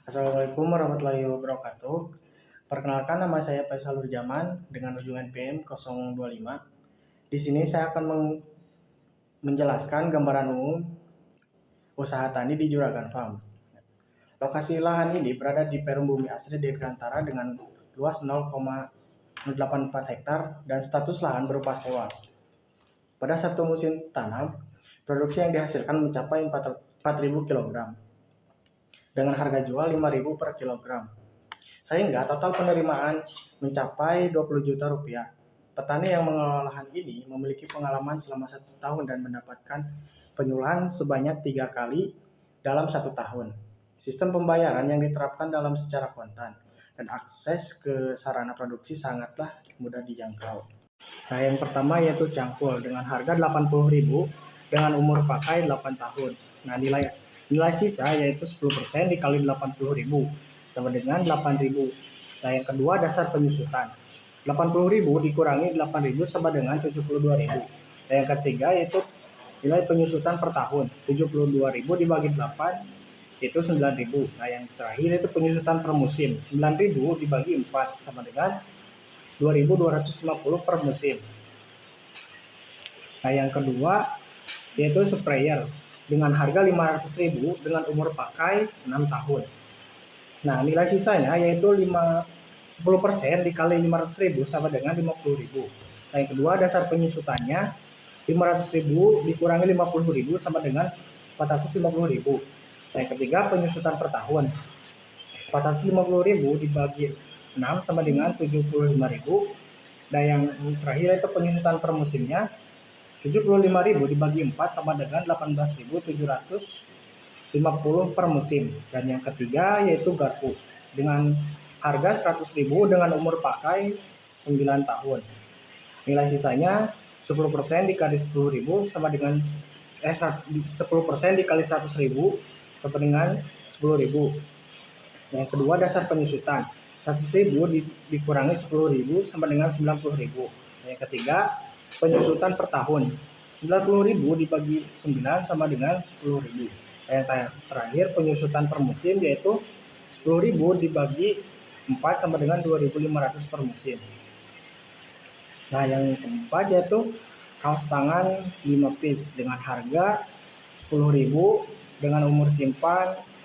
Assalamualaikum warahmatullahi wabarakatuh. Perkenalkan, nama saya Faisal Nurjaman dengan ujung NPM 025. Di sini saya akan menjelaskan gambaran umum usaha tani di Juragan Farm. Lokasi lahan ini berada di Perum Bumi Asri Dirgantara dengan luas 0,084 hektar dan status lahan berupa sewa. Pada satu musim tanam, produksi yang dihasilkan mencapai 4.000 kg dengan harga jual 5.000 per kilogram. Sehingga total penerimaan mencapai 20 juta rupiah. Petani yang mengelola lahan ini memiliki pengalaman selama 1 tahun dan mendapatkan penyuluhan sebanyak 3 kali dalam 1 tahun. Sistem pembayaran yang diterapkan dalam secara kontan dan akses ke sarana produksi sangatlah mudah dijangkau. Nah, yang pertama yaitu cangkul dengan harga 80.000 dengan umur pakai 8 tahun. Nah, nilai sisa yaitu 10% dikali 80.000 sama dengan 8.000. Nah, yang kedua dasar penyusutan. 80.000 dikurangi 8.000 sama dengan 72.000. Nah, yang ketiga yaitu nilai penyusutan per tahun. 72.000 dibagi 8 itu 9.000. Nah, yang terakhir itu penyusutan per musim. 9.000 dibagi 4 sama dengan 2.250 per musim. Nah, yang kedua yaitu sprayer dengan harga 500.000 dengan umur pakai 6 tahun. Nah, nilai sisanya yaitu 10% dikali 500.000 sama dengan 50.000. Nah, yang kedua dasar penyusutannya 500.000 dikurangi 50.000 sama dengan 450.000. Nah, yang ketiga penyusutan per tahun. 450.000 dibagi 6 sama dengan 75.000. Dan yang terakhir itu penyusutan per musimnya 75.000 dibagi 4 sama dengan 18.750 per musim. Dan yang ketiga yaitu garpu dengan harga 100.000 dengan umur pakai 9 tahun. Nilai sisanya 10% dikali 10.000 sama dengan 10% dikali 100.000 sama dengan 10.000. Yang kedua dasar penyusutan 100.000 dikurangi 10.000 sama dengan 90.000. Yang ketiga penyusutan per tahun 90.000 dibagi 9 sama dengan 10.000. Yang terakhir penyusutan per musim yaitu 10.000 dibagi 4 sama dengan 2.500 per musim. Nah, yang keempat yaitu kaos tangan 5 piece dengan harga 10.000 dengan umur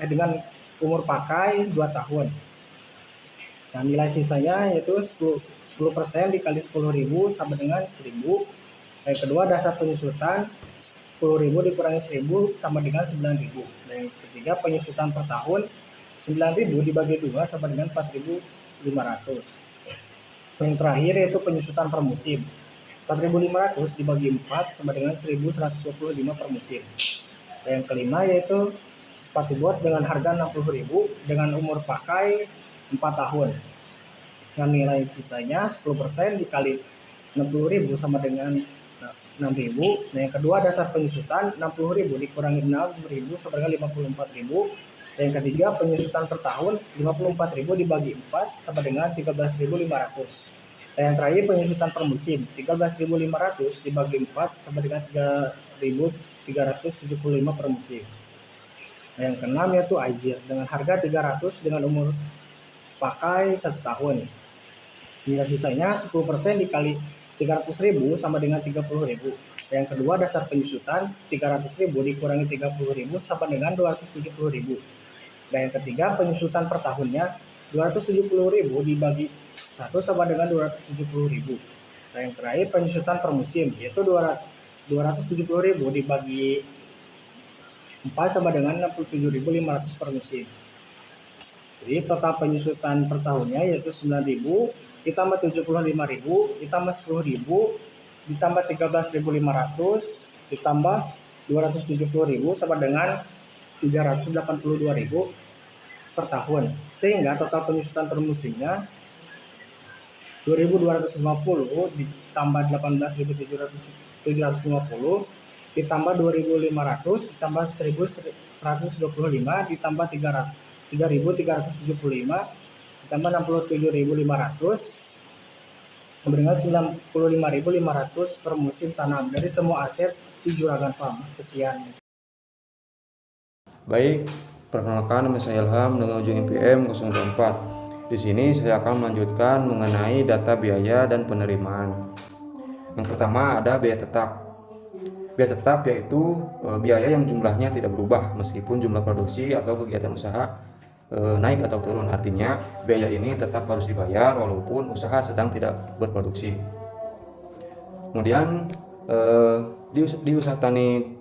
dengan umur pakai 2 tahun. Nah, nilai sisanya yaitu 10% dikali 10.000 sama dengan 1.000. Yang kedua dasar penyusutan 10.000 dikurangi 1.000 sama dengan 9.000. Dan yang ketiga penyusutan per tahun 9.000 dibagi 2 sama dengan 4.500. Yang terakhir yaitu penyusutan per musim 4.500 dibagi 4 sama dengan 1.125 per musim. Dan yang kelima yaitu sepatu bot dengan harga 60.000 dengan umur pakai 4 tahun. Nah, nilai sisanya 10% dikali 60.000 sama dengan 6.000. Nah, yang kedua dasar penyusutan 60.000 dikurangi 6.000 sama dengan 54.000. Dan yang ketiga penyusutan per tahun 54.000 dibagi 4 sama dengan 13.500. Dan yang terakhir penyusutan per musim 13.500 dibagi 4 sama dengan 3.375 per musim. Nah, yang keenam yaitu Aizir dengan harga 300 dengan umur pakai 1 tahun. Nilai sisanya 10% dikali 300.000 sama dengan 30.000. Yang kedua dasar penyusutan 300.000 dikurangi 30.000 sama dengan 270.000. Dan yang ketiga penyusutan per tahunnya 270.000 dibagi 1 sama dengan 270.000. Dan yang terakhir penyusutan per musim yaitu 270.000 dibagi 4 sama dengan 67.500 per musim. Jadi total penyusutan per tahunnya yaitu 9.000 ditambah 75.000 ditambah 10.000 ditambah 13.500 ditambah 270.000 sama dengan 382.000 per tahun. Sehingga total penyusutan per musimnya 2.250 ditambah 18.750 ditambah 2.500 ditambah 1.125 ditambah 3.375 ditambah 67.500 dengan 95.500 per musim tanam dari semua aset si Juragan Farm. Sekian. Baik, Perkenalkan, nama saya Ilham dengan ujung NPM 024. Di sini saya akan melanjutkan mengenai data biaya dan penerimaan. Yang pertama ada biaya tetap. Biaya tetap yaitu biaya yang jumlahnya tidak berubah meskipun jumlah produksi atau kegiatan usaha naik atau turun. Artinya biaya ini tetap harus dibayar walaupun usaha sedang tidak berproduksi. Kemudian di usaha tani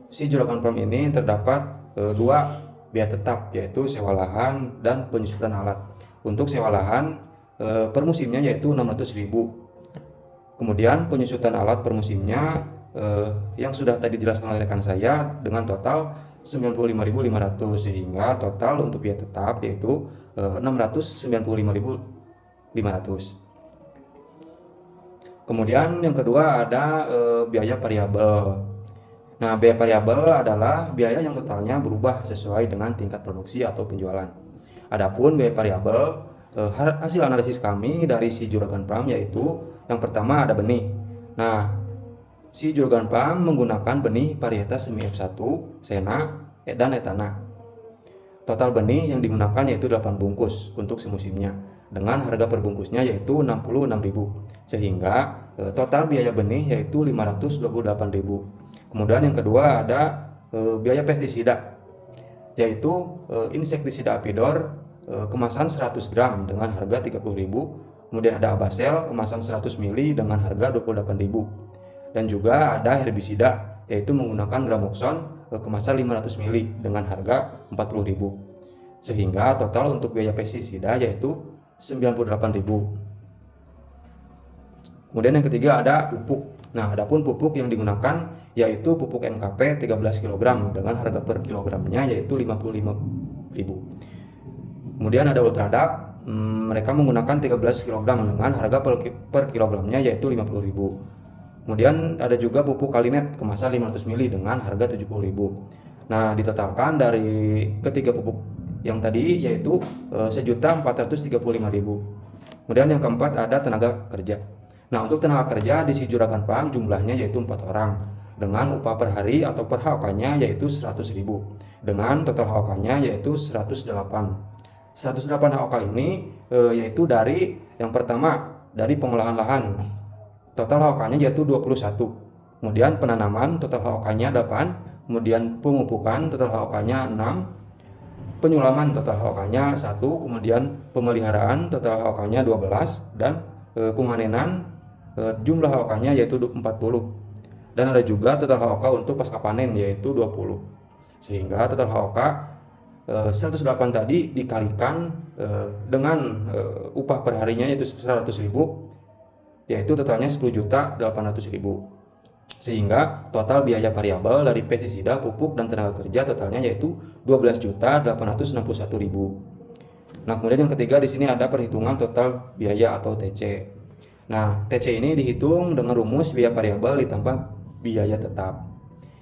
si Juragan Farm ini terdapat dua biaya tetap, yaitu sewa lahan dan penyusutan alat. Untuk sewa lahan per musimnya yaitu 600.000. Kemudian penyusutan alat per musimnya yang sudah tadi dijelaskan oleh rekan saya dengan total 95.500, sehingga total untuk biaya tetap yaitu 695.500. Kemudian yang kedua ada biaya variabel. Nah, biaya variabel adalah biaya yang totalnya berubah sesuai dengan tingkat produksi atau penjualan. Adapun biaya variabel, hasil analisis kami dari si Juragan Farm yaitu yang pertama ada benih. Nah, si Juragan Farm menggunakan benih varietas semi F1, Sena, dan Etana. Total benih yang digunakan yaitu 8 bungkus untuk semusimnya, dengan harga per bungkusnya yaitu 66.000, sehingga total biaya benih yaitu 528.000. Kemudian yang kedua ada biaya pestisida, yaitu insektisida Apidor kemasan 100 gram dengan harga 30.000. Kemudian ada Abasel kemasan 100 ml dengan harga 28.000. Dan juga ada herbisida, yaitu menggunakan Gramoxone kemasan 500 ml dengan harga 40.000. Sehingga total untuk biaya pestisida yaitu 98.000. Kemudian yang ketiga ada pupuk. Nah, adapun pupuk yang digunakan yaitu pupuk NKP 13 kg dengan harga per kilogramnya yaitu 55.000. Kemudian ada Ultradap, mereka menggunakan 13 kg dengan harga per kilogramnya yaitu 50.000. Kemudian ada juga pupuk Kalinet kemasan 500 ml dengan harga 70.000. Nah, ditotalkan dari ketiga pupuk yang tadi yaitu 1.435.000. Kemudian yang keempat ada tenaga kerja. Nah, untuk tenaga kerja di si Juragan Farm jumlahnya yaitu 4 orang dengan upah per hari atau per HOK-nya yaitu 100.000, dengan total HOK-nya yaitu 108. 108 HOK ini yaitu dari yang pertama dari pengolahan lahan, total HOK-nya yaitu 21. Kemudian penanaman total HOK-nya 8, kemudian pemupukan total HOK-nya 6, penyulaman total HOK-nya 1, kemudian pemeliharaan total HOK-nya 12, dan pemanenan jumlah HOK-nya yaitu 40. Dan ada juga total HOK untuk pasca panen yaitu 20. Sehingga total HOK 108 tadi dikalikan dengan upah per harinya yaitu 100.000, yaitu totalnya 10.800.000. Sehingga total biaya variabel dari pestisida, pupuk, dan tenaga kerja totalnya yaitu 12.861.000. Nah, kemudian yang ketiga di sini ada perhitungan total biaya atau TC. Nah, TC ini dihitung dengan rumus biaya variabel ditambah biaya tetap,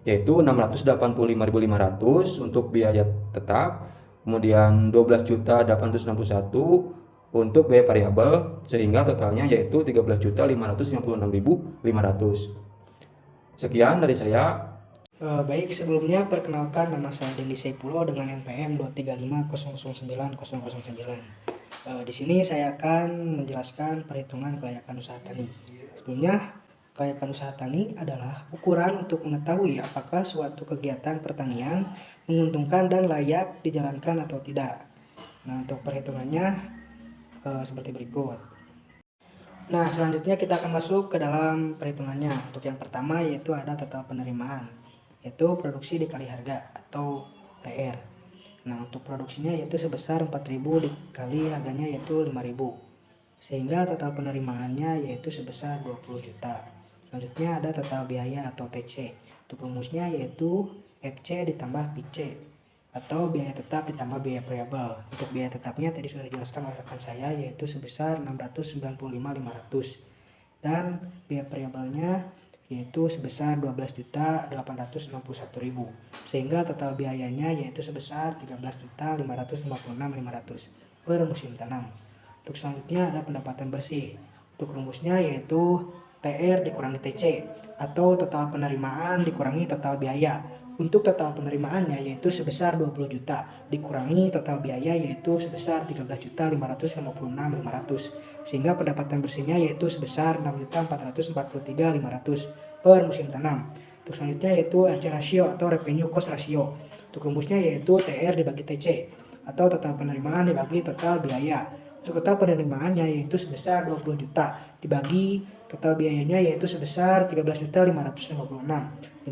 yaitu 685.500 untuk biaya tetap, kemudian 12.861 untuk biaya variabel, sehingga totalnya yaitu 13.556.500. Sekian dari saya. Baik, sebelumnya perkenalkan, nama saya Dendi Saipulo dengan NPM 235009009. Di sini saya akan menjelaskan perhitungan kelayakan usaha tani. Sebelumnya, kelayakan usaha tani adalah ukuran untuk mengetahui apakah suatu kegiatan pertanian menguntungkan dan layak dijalankan atau tidak. Nah, untuk perhitungannya seperti berikut. Nah, selanjutnya kita akan masuk ke dalam perhitungannya. Untuk yang pertama yaitu ada total penerimaan, yaitu produksi dikali harga atau TR. Nah, untuk produksinya yaitu sebesar 4.000 dikali harganya yaitu 5.000, sehingga total penerimaannya yaitu sebesar 20 juta. Selanjutnya ada total biaya atau TC. Untuk rumusnya yaitu FC ditambah PC atau biaya tetap ditambah biaya variabel. Untuk biaya tetapnya tadi sudah dijelaskan oleh rekan saya yaitu sebesar 695.500, dan biaya variabelnya yaitu sebesar 12.861.000, sehingga total biayanya yaitu sebesar 13.556.500 per musim tanam. Untuk selanjutnya ada pendapatan bersih. Untuk rumusnya yaitu TR dikurangi TC atau total penerimaan dikurangi total biaya. Untuk total penerimaannya yaitu sebesar 20 juta dikurangi total biaya yaitu sebesar 13.556.500, sehingga pendapatan bersihnya yaitu sebesar 6.443.500 per musim tanam. Untuk selanjutnya yaitu RC ratio atau revenue cost ratio. Untuk rumusnya yaitu TR dibagi TC atau total penerimaan dibagi total biaya. Untuk total penerimaannya yaitu sebesar 20 juta dibagi total biayanya yaitu sebesar 13.556.500,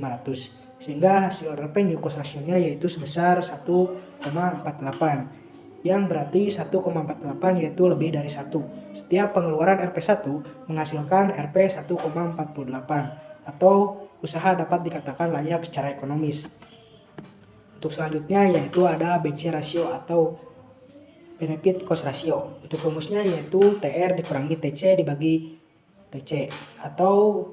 sehingga hasil revenue cost ratio-nya yaitu sebesar 1,48, yang berarti 1,48 yaitu lebih dari 1. Setiap pengeluaran RP1 menghasilkan RP 1,48 atau usaha dapat dikatakan layak secara ekonomis. Untuk selanjutnya yaitu ada BC ratio atau benefit cost ratio. Untuk rumusnya yaitu TR dikurangi TC dibagi TC atau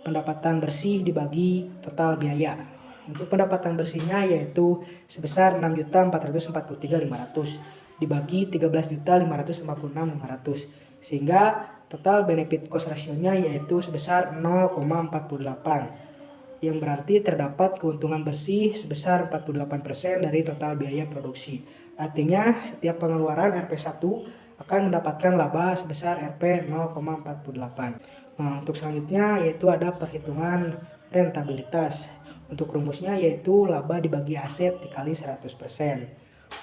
pendapatan bersih dibagi total biaya. Untuk pendapatan bersihnya yaitu sebesar 6.443.500 dibagi 13.556.500, sehingga total benefit cost ratio-nya yaitu sebesar 0,48, yang berarti terdapat keuntungan bersih sebesar 48% dari total biaya produksi. Artinya setiap pengeluaran RP1 akan mendapatkan laba sebesar RP 0,48. Untuk selanjutnya yaitu ada perhitungan rentabilitas. Untuk rumusnya yaitu laba dibagi aset dikali 100%.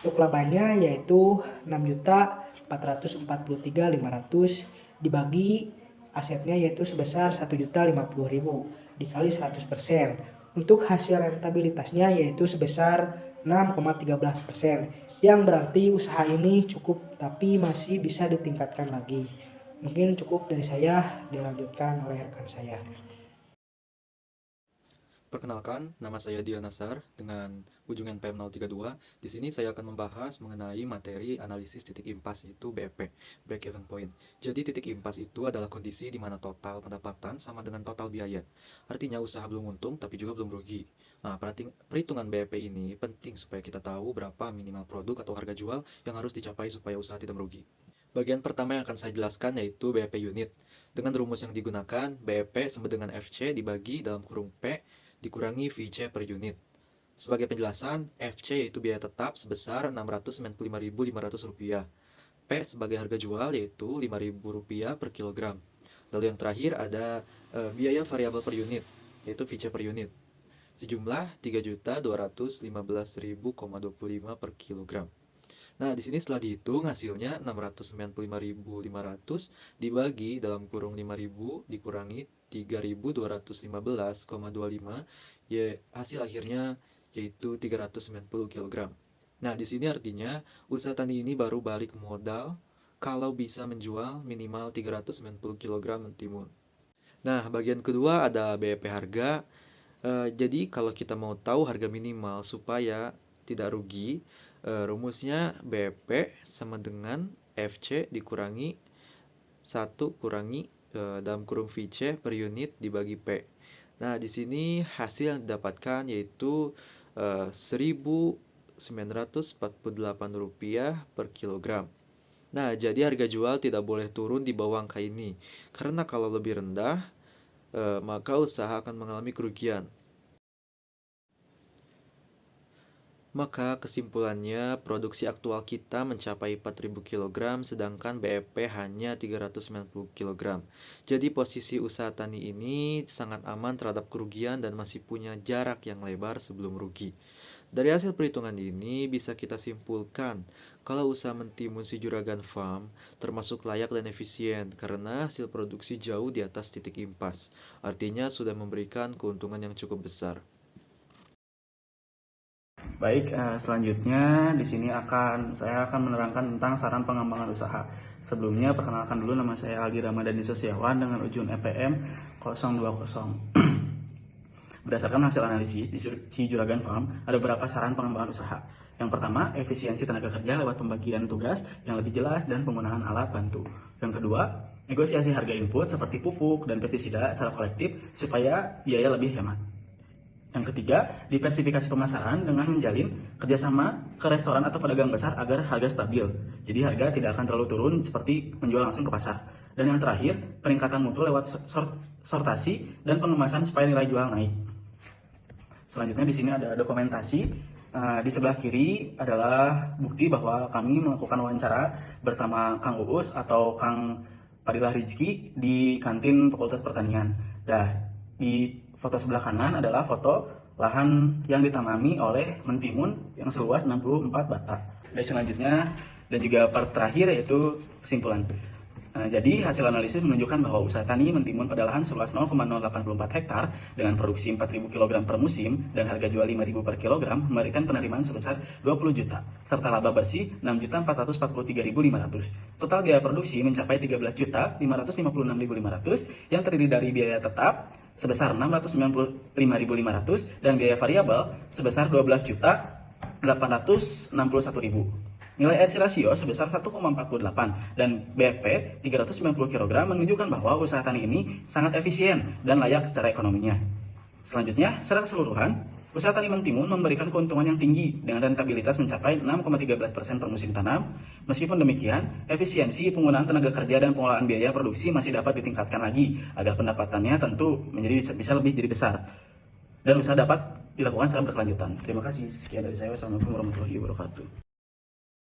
Untuk labanya yaitu 6.443.500 dibagi asetnya yaitu sebesar 1.050.000 dikali 100%. Untuk hasil rentabilitasnya yaitu sebesar 6,13%, yang berarti usaha ini cukup tapi masih bisa ditingkatkan lagi. Mungkin cukup dari saya, dilanjutkan oleh rekan saya. Perkenalkan, nama saya Dian Nasar dengan ujung NPM 032. Di sini saya akan membahas mengenai materi analisis titik impas, yaitu BEP, break even point. Jadi titik impas itu adalah kondisi di mana total pendapatan sama dengan total biaya. Artinya usaha belum untung tapi juga belum rugi. Nah, perhitungan BEP ini penting supaya kita tahu berapa minimal produk atau harga jual yang harus dicapai supaya usaha tidak merugi. Bagian pertama yang akan saya jelaskan yaitu BEP unit. Dengan rumus yang digunakan, BEP sama dengan FC dibagi dalam kurung P dikurangi VC per unit. Sebagai penjelasan, FC yaitu biaya tetap sebesar Rp695.500. P sebagai harga jual yaitu Rp5.000 per kilogram. Lalu yang terakhir ada biaya variabel per unit, yaitu VC per unit. Sejumlah Rp3.215.000,25 per kilogram. Nah, di sini setelah dihitung hasilnya 695.500 dibagi dalam kurung 5.000 dikurangi 3.215,25, ya hasil akhirnya yaitu 390 kg. Nah, di sini artinya usaha tani ini baru balik modal kalau bisa menjual minimal 390 kg mentimun. Nah, bagian kedua ada BEP harga. Jadi kalau kita mau tahu harga minimal supaya tidak rugi, rumusnya BEP sama dengan FC dikurangi 1 kurangi dalam kurung VC per unit dibagi P. Nah, di sini hasil yang didapatkan yaitu Rp1.948 per kilogram. Nah, jadi harga jual tidak boleh turun di bawah angka ini, karena kalau lebih rendah maka usaha akan mengalami kerugian. Maka kesimpulannya, produksi aktual kita mencapai 4.000 kg, sedangkan BEP hanya 390 kg. Jadi posisi usaha tani ini sangat aman terhadap kerugian dan masih punya jarak yang lebar sebelum rugi. Dari hasil perhitungan ini bisa kita simpulkan kalau usaha mentimun si Juragan Farm termasuk layak dan efisien karena hasil produksi jauh di atas titik impas. Artinya sudah memberikan keuntungan yang cukup besar. Baik, selanjutnya di sini saya akan menerangkan tentang saran pengembangan usaha. Sebelumnya perkenalkan dulu, nama saya Aldi Ramadhani Sosiawan dengan ujung EPM 020. Berdasarkan hasil analisis di Juragan Farm, ada beberapa saran pengembangan usaha. Yang pertama, efisiensi tenaga kerja lewat pembagian tugas yang lebih jelas dan penggunaan alat bantu. Yang kedua, negosiasi harga input seperti pupuk dan pestisida secara kolektif supaya biaya lebih hemat. Yang ketiga, diversifikasi pemasaran dengan menjalin kerjasama ke restoran atau pedagang besar agar harga stabil. Jadi harga tidak akan terlalu turun seperti menjual langsung ke pasar. Dan yang terakhir, peningkatan mutu lewat sortasi dan pengemasan supaya nilai jual naik. Selanjutnya di sini ada dokumentasi. Di sebelah kiri adalah bukti bahwa kami melakukan wawancara bersama Kang Uus atau Kang Fadilah Rizky di kantin Fakultas Pertanian. Nah, di foto sebelah kanan adalah foto lahan yang ditanami oleh Mentimun yang seluas 64 batak. Dan selanjutnya dan juga part terakhir yaitu kesimpulan. Jadi hasil analisis menunjukkan bahwa usaha tani Mentimun pada lahan seluas 0,084 hektar dengan produksi 4.000 kg per musim dan harga jual 5.000 per kilogram memberikan penerimaan sebesar 20 juta serta laba bersih 6.443.500. Total biaya produksi mencapai 13.556.500 yang terdiri dari biaya tetap sebesar 695.500 dan biaya variabel sebesar 12.861.000. Nilai RC rasio sebesar 1,48 dan BP 390 kg menunjukkan bahwa usaha tani ini sangat efisien dan layak secara ekonominya. Selanjutnya, secara keseluruhan, usaha tani Mentimun memberikan keuntungan yang tinggi dengan rentabilitas mencapai 6,13% per musim tanam. Meskipun demikian, efisiensi penggunaan tenaga kerja dan pengelolaan biaya produksi masih dapat ditingkatkan lagi agar pendapatannya tentu bisa lebih jadi besar dan usaha dapat dilakukan secara berkelanjutan. Terima kasih. Sekian dari saya. Wassalamualaikum warahmatullahi wabarakatuh.